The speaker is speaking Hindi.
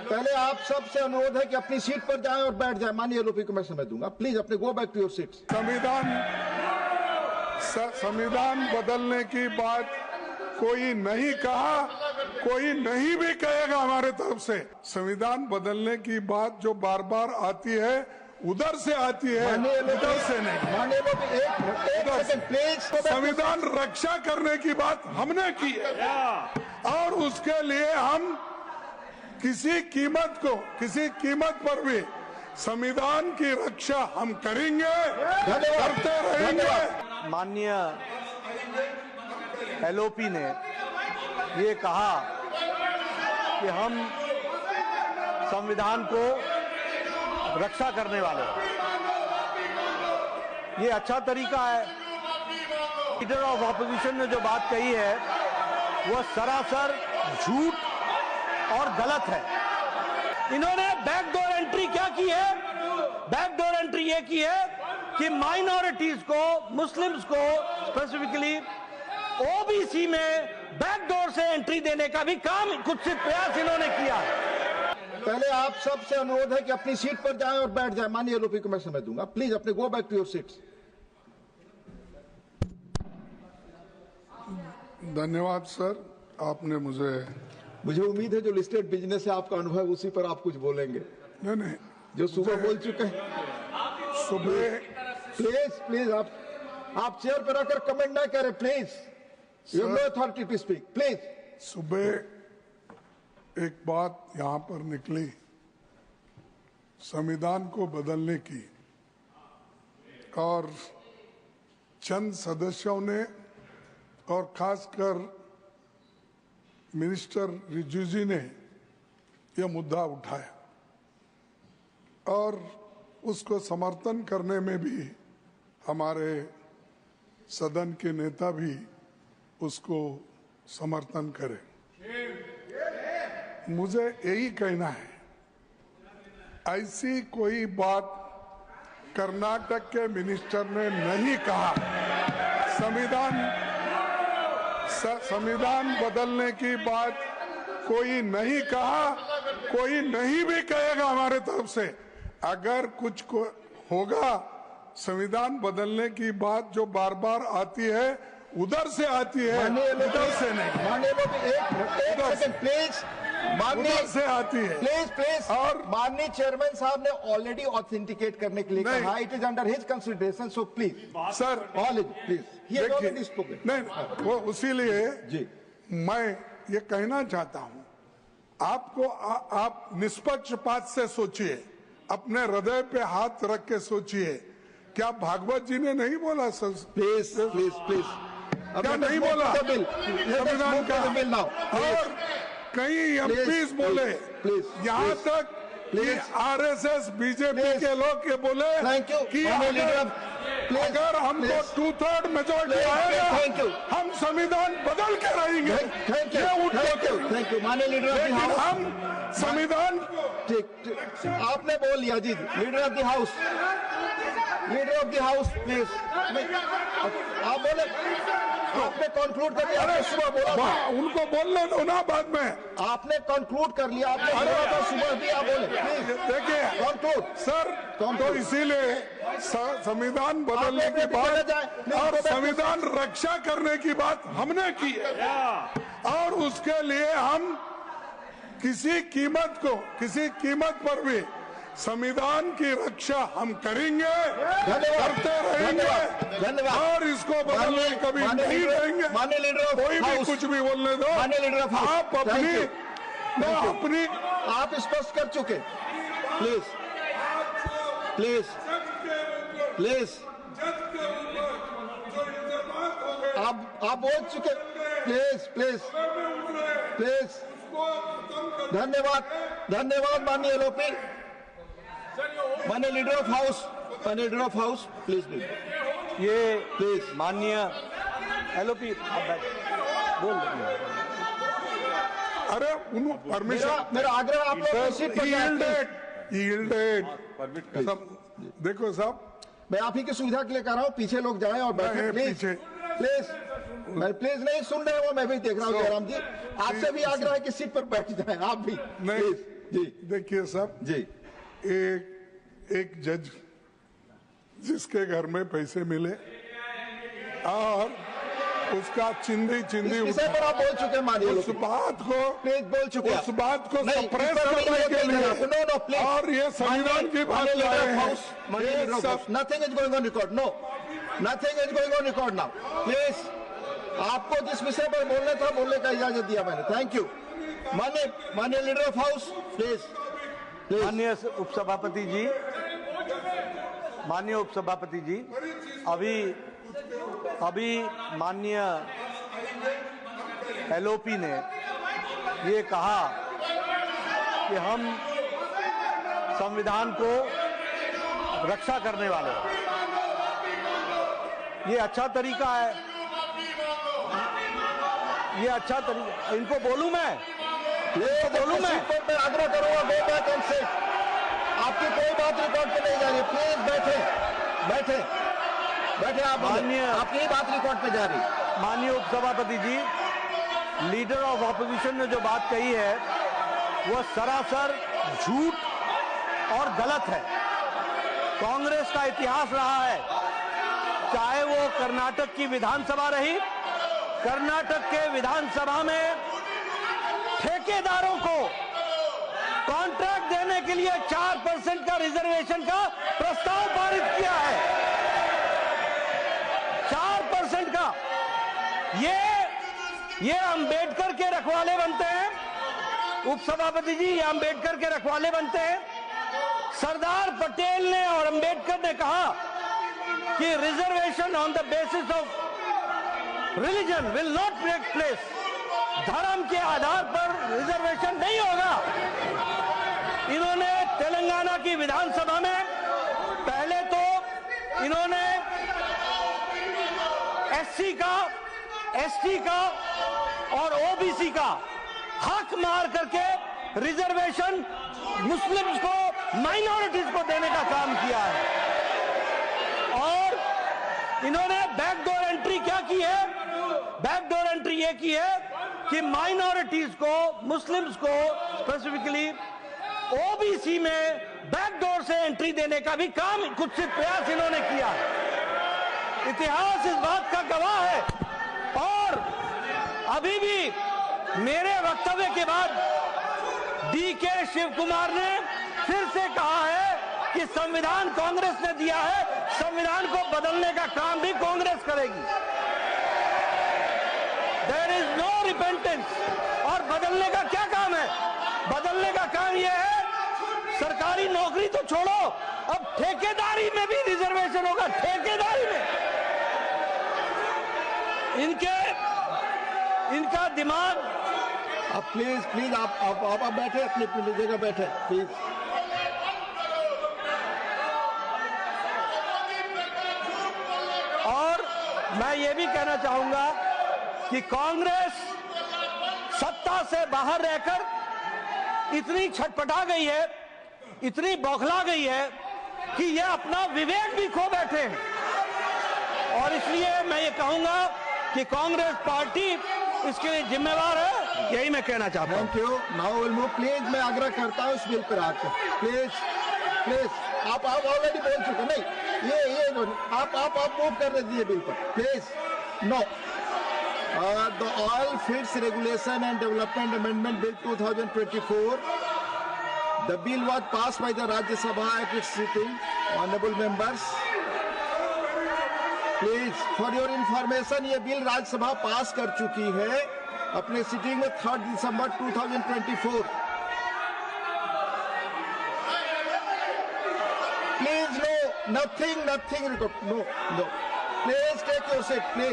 पहले आप सबसे अनुरोध है कि अपनी सीट पर जाएं और बैठ जाएं। माननीय एलओपी को मैं समय दूंगा। प्लीज अपने go back to your seats. संविधान बदलने की बात कोई नहीं कहा, कोई नहीं भी कहेगा हमारे तरफ से। संविधान बदलने की बात जो बार बार आती है उधर से आती है, उधर से नहीं। माननीय एलओपी एक सेकंड प्लीज। संविधान रक्षा करने की बात हमने की है और उसके लिए हम किसी कीमत पर भी संविधान की रक्षा हम करेंगे, करते रहेंगे। माननीय एलओपी ने ये कहा कि हम संविधान को रक्षा करने वाले हैं। ये अच्छा तरीका है। लीडर ऑफ ऑपोजिशन ने जो बात कही है वो सरासर झूठ और गलत है। इन्होंने बैकडोर एंट्री क्या की है? बैकडोर एंट्री ये की है कि माइनॉरिटीज को, मुस्लिम्स को स्पेसिफिकली ओबीसी में बैकडोर से एंट्री देने का भी काम, कुत्सित प्रयास इन्होंने किया है। पहले आप सबसे अनुरोध है कि अपनी सीट पर जाएं और बैठ जाएं। माननीय एलओपी को मैं समय दूंगा। प्लीज अपने go back to your seats. धन्यवाद सर, आपने मुझे उम्मीद है जो लिस्टेड बिजनेस है आपका अनुभव, उसी पर आप कुछ बोलेंगे। नहीं जो सुबह बोल चुके हैं सुबह। प्लीज आप चेयर पर आकर कमेंट ना करें please. You have no authority to speak please. सुबह एक बात यहां पर निकली संविधान को बदलने की, और चंद सदस्यों ने और खासकर मिनिस्टर रिजिजू ने यह मुद्दा उठाया और उसको समर्थन करने में भी हमारे सदन के नेता भी उसको समर्थन करें। मुझे यही कहना है, ऐसी कोई बात कर्नाटक के मिनिस्टर ने नहीं कहा। संविधान बदलने की बात कोई नहीं कहा, कोई नहीं भी कहेगा हमारे तरफ से। अगर कुछ होगा, संविधान बदलने की बात जो बार बार आती है उधर से आती है, उधर से नहीं। माननीय एक सेकंड प्लीज। उधर से आती है प्लीज। और माननीय चेयरमैन साहब ने ऑलरेडी ऑथेंटिकेट करने के लिए कहा। It is under his consideration, so please sir please. नहीं, वो उसीलिए जी मैं ये कहना चाहता हूँ आपको, आप निष्पक्षपात से सोचिए, अपने हृदय पे हाथ रख के सोचिए। क्या भागवत जी ने नहीं बोला सर? प्लीज प्लीज प्लीज क्या नहीं बोला संविधान का? और कई एमपीज बोले, यहाँ तक कि आरएसएस बीजेपी के लोग ये बोले कि अगर हमको 2/3 मेजोरिटी आएगा हम संविधान बदल के रहेंगे। थैंक यू माननीय लीडर ऑफ द हाउस। हम संविधान आपने बोल लिया जी। Leader of the house, please आप बोले। आपने कंक्लूड कर लिया? अरे सुबह बोला, उनको बोलने दो ना बाद में। आपने कंक्लूड कर लिया, आपने बोला था सुबह भी। आप बोले देखिए कंक्लूड सर, तो इसीलिए संविधान बदलने की बात और संविधान रक्षा करने की बात हमने की है और उसके लिए हम किसी कीमत पर भी संविधान की रक्षा हम करेंगे, करते रहेंगे। धन्यवाद। और इसको बदलने कभी नहीं देंगे। माननीय लीडर ऑफ कोई भी कुछ भी बोलने दो। माननीय लीडर ऑफ आप अपनी आप स्पष्ट कर चुके। प्लीज आप बोल चुके। प्लीज धन्यवाद माननीय एलओपी। माननीय लीडर ऑफ हाउस प्लीज ये प्लीज माननीय एलओपी बोल दीजिए। अरे उनको परमिशन, मेरा आग्रह आप लोग सीट पर यील्डेड। देखो साहब, मैं आप ही की सुविधा के लिए कह रहा हूँ, पीछे लोग जाएं और बैठे प्लीज। मैं प्लीज नहीं सुन रहे हो, मैं भी देख रहा हूँ जयराम जी। आपसे भी आग्रह है कि सीट पर बैठ जाएं आप भी। नहीं जी देखिए साहब, जी एक जज जिसके घर में पैसे मिले और उसका चिंदी इस विषय पर आप बोल चुके हैं माननीय उस बात को प्लीज बोल चुके हैं उस बात को नहीं, सप्रेस इस पर करने के लिए नो प्लीज और ये संविधान की बात लाए हैं। Nothing is going on record no nothing is going on record now please आपको जिस विषय पर बोलना था बोलने का इजाजत दिया मैंने थैंक यू माननीय लीडर ऑफ हाउस प्लीज माननीय उपसभापति जी अभी माननीय एलओपी ने ये कहा कि हम संविधान को रक्षा करने वाले हैं। ये अच्छा तरीका है, ये अच्छा तरीका। इनको बोलूं मैं आग्रह करूंगा गो बैक एंड सिट आपकी कोई बात रिकॉर्ड पे नहीं जा रही प्लीज बैठे आप आपकी बात रिकॉर्ड पे जा रही। माननीय उपसभापति जी, लीडर ऑफ ऑपोजिशन ने जो बात कही है वो सरासर झूठ और गलत है। कांग्रेस का इतिहास रहा है, चाहे वो कर्नाटक की विधानसभा रही, कर्नाटक के विधानसभा में ठेकेदारों को कॉन्ट्रैक्ट देने के लिए 4% का रिजर्वेशन का प्रस्ताव पारित किया है। 4% का ये अंबेडकर के रखवाले बनते हैं। उपसभापति जी, ये अंबेडकर के रखवाले बनते हैं। सरदार पटेल ने और अंबेडकर ने कहा कि reservation on the basis of religion will not take place. धर्म के आधार पर रिजर्वेशन नहीं होगा। इन्होंने तेलंगाना की विधानसभा में पहले तो इन्होंने एससी का, एसटी का और ओबीसी का हक मार करके रिजर्वेशन मुस्लिम्स को, माइनॉरिटीज को देने का काम किया है। और इन्होंने बैकडोर एंट्री क्या की है? बैकडोर एंट्री ये की है कि माइनॉरिटीज को, मुस्लिम्स को स्पेसिफिकली ओबीसी में बैकडोर से एंट्री देने का भी काम, कुत्सित प्रयास इन्होंने किया है। इतिहास इस बात का गवाह है। और अभी भी मेरे वक्तव्य के बाद डीके शिव कुमार ने फिर से कहा है कि संविधान कांग्रेस ने दिया है, संविधान को बदलने का काम भी कांग्रेस करेगी। There is no repentance. और बदलने का क्या काम है? बदलने का काम यह है, सरकारी नौकरी तो छोड़ो, अब ठेकेदारी में भी रिजर्वेशन होगा। ठेकेदारी में इनका दिमाग। आप प्लीज आप बैठे, अपनी जगह बैठे प्लीज। और मैं ये भी कहना चाहूंगा कि कांग्रेस सत्ता से बाहर रहकर इतनी छटपटा गई है, इतनी बौखला गई है कि ये अपना विवेक भी खो बैठे हैं। और इसलिए मैं ये कहूंगा कि कांग्रेस पार्टी इसके लिए जिम्मेवार है। यही मैं कहना चाहता हूं। Thank you. Now will move. Please मैं आग्रह करता हूं इस बिल पर आकर प्लीज आप ऑलरेडी बोल चुके। नहीं ये आप मूव कर दीजिए बिल पर please. No the oil fields regulation and development amendment bill 2024 the bill was pass by the Rajya Sabha at its sitting. Honourable members, please for your information, ये बिल राज्यसभा पास कर चुकी है अपने सिटिंग में 3 दिसंबर 2024। Please no, nothing, no, please take your seat please.